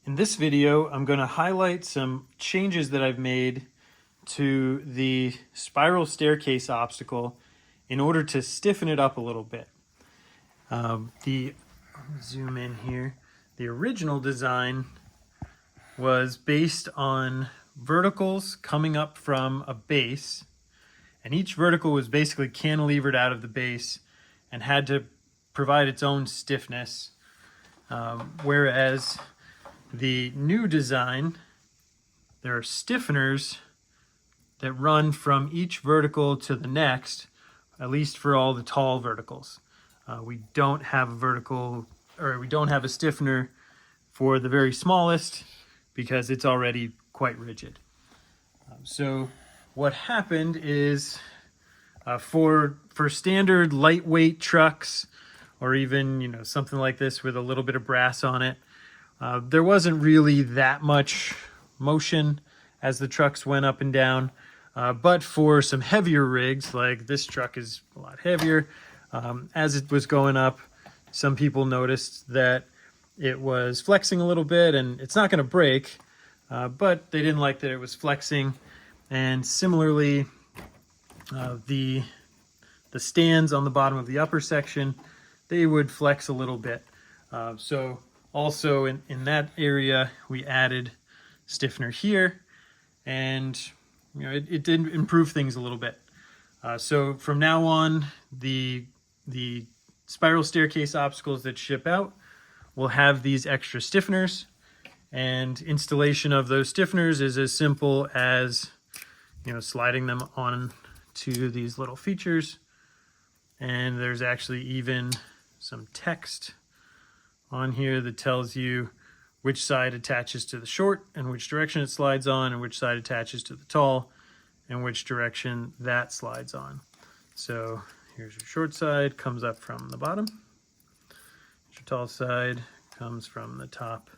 In this video, I'm going to highlight some changes that I've made to the spiral staircase obstacle in order to stiffen it up a little bit. Zoom in here. The original design was based on verticals coming up from a base, and each vertical was basically cantilevered out of the base and had to provide its own stiffness, whereas the new design, there are stiffeners that run from each vertical to the next, at least for all the tall verticals. We don't have a vertical, or we don't have a stiffener for the very smallest because it's already quite rigid. So what happened is for standard lightweight trucks, or even something like this with a little bit of brass on it, there wasn't really that much motion as the trucks went up and down. But for some heavier rigs, like this truck is a lot heavier, as it was going up, some people noticed that it was flexing a little bit, and it's not going to break, but they didn't like that it was flexing. And similarly, the stands on the bottom of the upper section, they would flex a little bit. So also in that area, we added stiffener here, and it did improve things a little bit. So from now on, the spiral staircase obstacles that ship out will have these extra stiffeners, and installation of those stiffeners is as simple as sliding them on to these little features. And there's actually even some text on here that tells you which side attaches to the short and which direction it slides on, and which side attaches to the tall and which direction that slides on. So here's your short side, comes up from the bottom. Your tall side comes from the top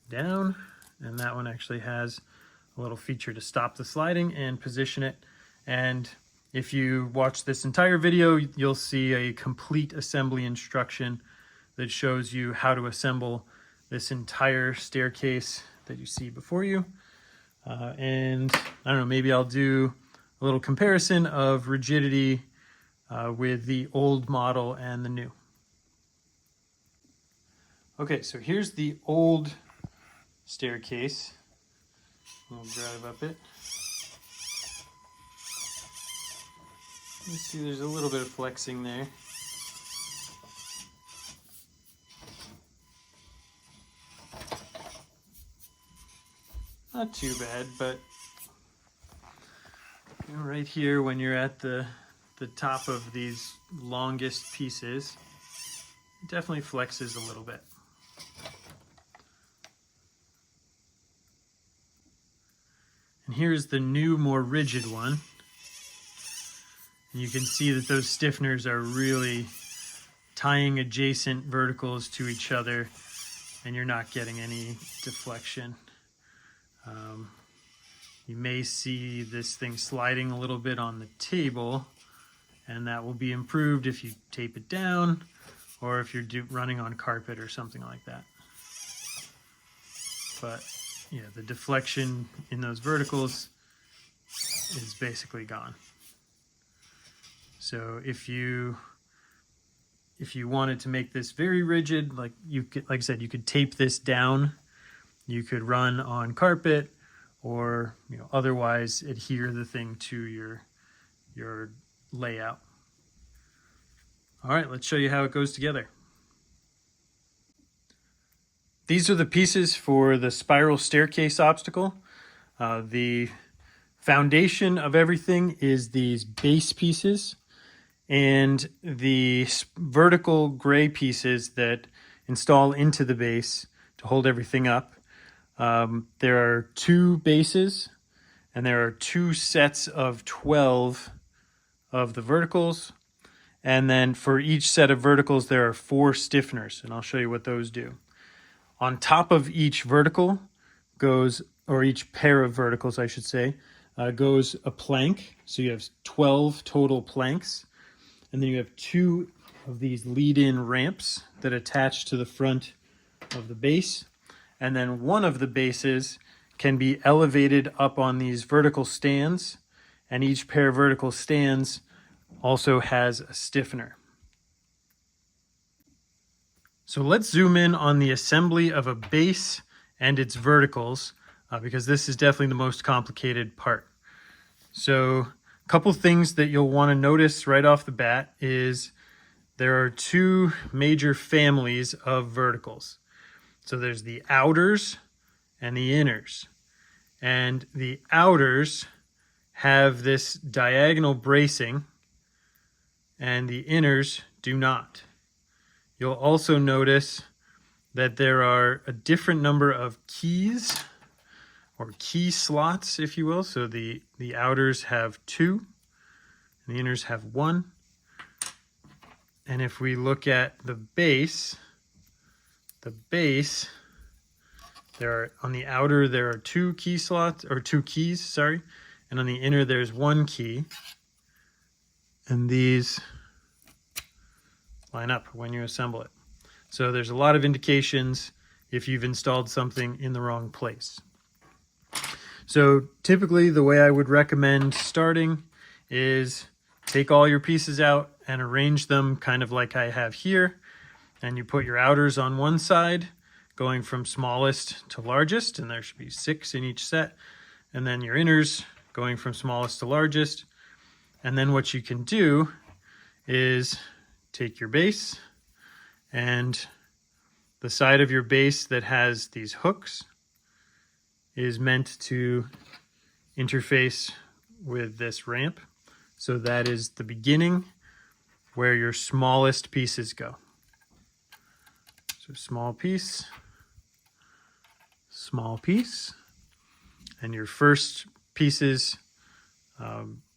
down, and that one actually has a little feature to stop the sliding and position it. And if you watch this entire video, you'll see a complete assembly instruction that shows you how to assemble this entire staircase that you see before you. And I don't know, maybe I'll do a little comparison of rigidity with the old model and the new. Okay, so here's the old staircase. We'll drive up it. You see there's a little bit of flexing there. Not too bad, but right here when you're at the top of these longest pieces, it definitely flexes a little bit. And here's the new, more rigid one. And you can see that those stiffeners are really tying adjacent verticals to each other, and you're not getting any deflection. You may see this thing sliding a little bit on the table, and that will be improved if you tape it down, or if you're running on carpet or something like that. But yeah, the deflection in those verticals is basically gone. So if you wanted to make this very rigid, like I said, you could tape this down. You could run on carpet, or otherwise adhere the thing to your layout. All right, let's show you how it goes together. These are the pieces for the spiral staircase obstacle. The foundation of everything is these base pieces, and the vertical gray pieces that install into the base to hold everything up. There are two bases, and there are two sets of 12 of the verticals. And then for each set of verticals, there are 4 stiffeners, and I'll show you what those do. On top of each vertical goes, or each pair of verticals, I should say, goes a plank. So you have 12 total planks. And then you have 2 of these lead-in ramps that attach to the front of the base. and then one of the bases can be elevated up on these vertical stands, and each pair of vertical stands also has a stiffener. So let's zoom in on the assembly of a base and its verticals, because this is definitely the most complicated part. So a couple things that you'll want to notice right off the bat is there are two major families of verticals. So there's the outers and the inners. And the outers have this diagonal bracing, and the inners do not. You'll also notice that there are a different number of keys, or key slots, if you will. So the outers have 2, and the inners have 1. And if we look at the base, there are, on the outer there are 2 key slots, or 2 keys, sorry, and on the inner there's 1 key. And these line up when you assemble it. So there's a lot of indications if you've installed something in the wrong place. So typically the way I would recommend starting is take all your pieces out and arrange them kind of like I have here. And you put your outers on one side, going from smallest to largest, and there should be 6 in each set. And then your inners going from smallest to largest. And then what you can do is take your base, and the side of your base that has these hooks is meant to interface with this ramp. So that is the beginning where your smallest pieces go. So small piece, and your first pieces,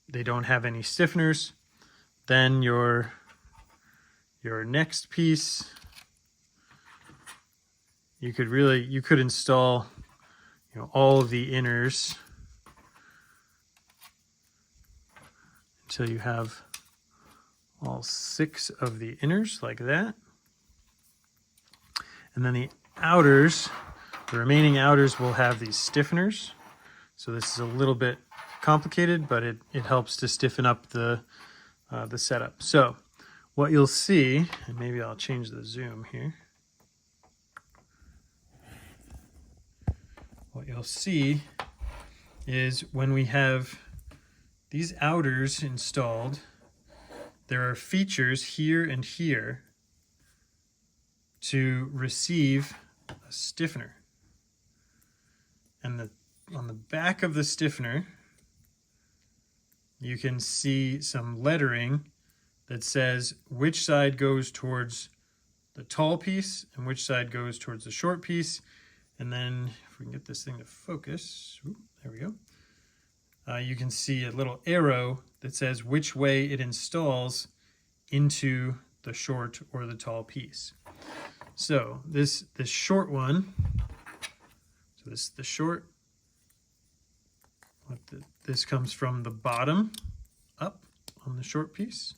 they don't have any stiffeners. Then your next piece, you could install, all of the inners until you have all 6 of the inners like that. And then the remaining outers will have these stiffeners. So this is a little bit complicated, but it helps to stiffen up the setup. So what you'll see, and maybe I'll change the zoom here. What you'll see is when we have these outers installed, there are features here and here to receive a stiffener. And on the back of the stiffener, you can see some lettering that says which side goes towards the tall piece and which side goes towards the short piece. And then if we can get this thing to focus, there we go. You can see a little arrow that says which way it installs into the short or the tall piece. So this short one, so this is the short. This comes from the bottom up on the short piece.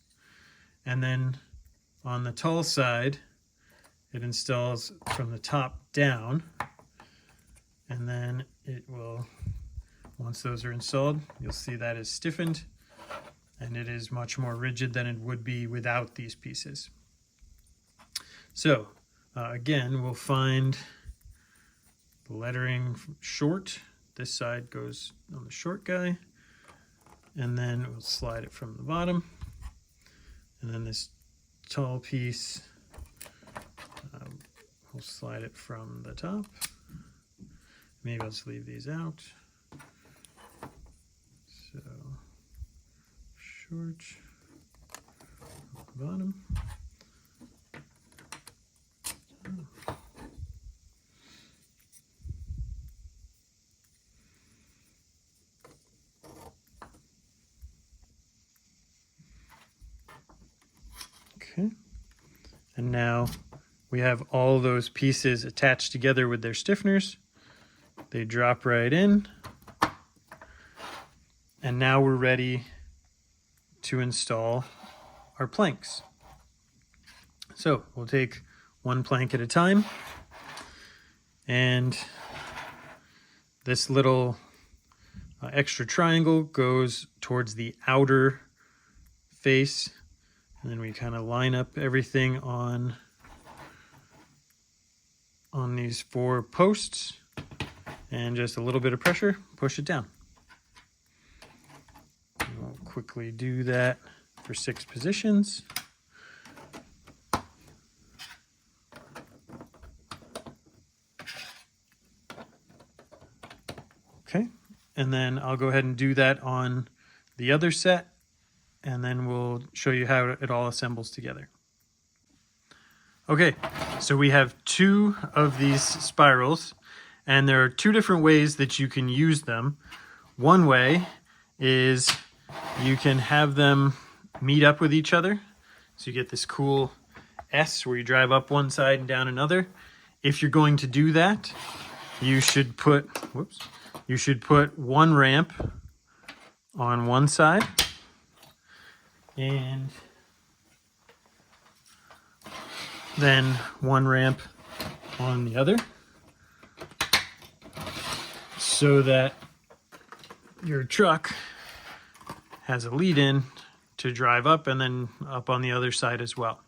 And then on the tall side, it installs from the top down. And then it will, once those are installed, you'll see that is stiffened, and it is much more rigid than it would be without these pieces. So again, we'll find the lettering short. This side goes on the short guy, and then we'll slide it from the bottom. And then this tall piece, we'll slide it from the top. Maybe I'll just leave these out. So short, bottom. Okay, and now we have all those pieces attached together with their stiffeners. They drop right in, and now we're ready to install our planks. So we'll take one plank at a time. And this little extra triangle goes towards the outer face, and then we kind of line up everything on these 4 posts, and just a little bit of pressure, push it down. We'll quickly do that for 6 positions. Okay, and then I'll go ahead and do that on the other set, and then we'll show you how it all assembles together. Okay, so we have 2 of these spirals, and there are 2 different ways that you can use them. One way is you can have them meet up with each other, so you get this cool S where you drive up one side and down another. If you're going to do that, you should put one ramp on one side and then one ramp on the other, so that your truck has a lead in to drive up and then up on the other side as well.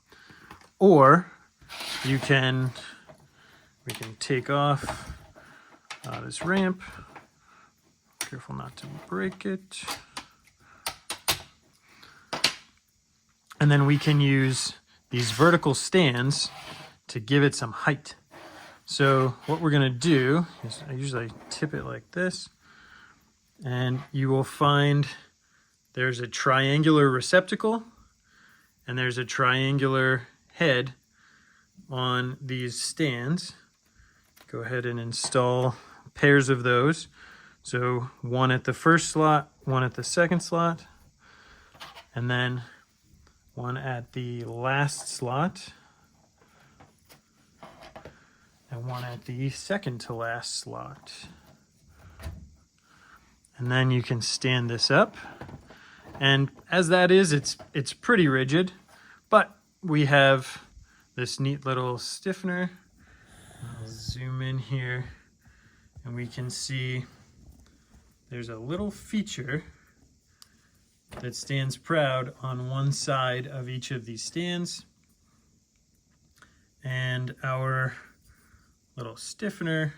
Or we can take off this ramp. Careful not to break it. And then we can use these vertical stands to give it some height. So what we're going to do is I usually tip it like this, and you will find there's a triangular receptacle and there's a triangular head on these stands. Go ahead and install pairs of those. So one at the first slot, one at the second slot, and then one at the last slot, and one at the second to last slot. And then you can stand this up. And as that is, it's pretty rigid, but we have this neat little stiffener. I'll zoom in here, and we can see there's a little feature that stands proud on one side of each of these stands, and our little stiffener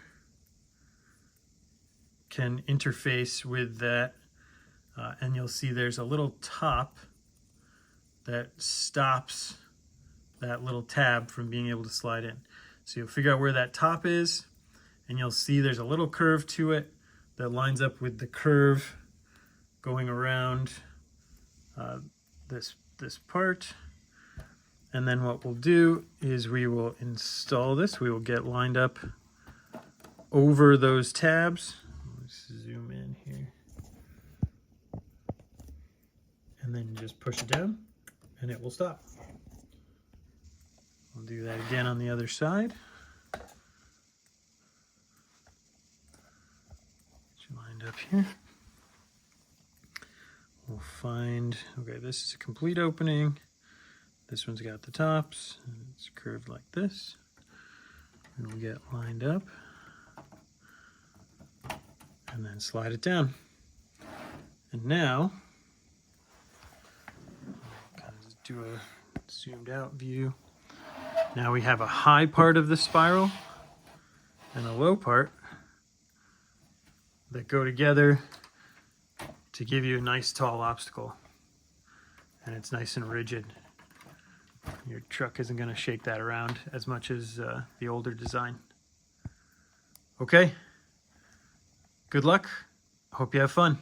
can interface with that, and you'll see there's a little top that stops that little tab from being able to slide in. So you'll figure out where that top is, and you'll see there's a little curve to it that lines up with the curve going around this part. And then what we'll do is we will install this. We will get lined up over those tabs. Let's zoom in here. And then just push it down and it will stop. We'll do that again on the other side. Lined up here. We'll find, okay, this is a complete opening. This one's got the tops, and it's curved like this. And we'll get lined up, and then slide it down. And now, I'll kind of do a zoomed out view. Now we have a high part of the spiral and a low part that go together to give you a nice tall obstacle, and it's nice and rigid. Your truck isn't going to shake that around as much as the older design. Okay, good luck. Hope you have fun.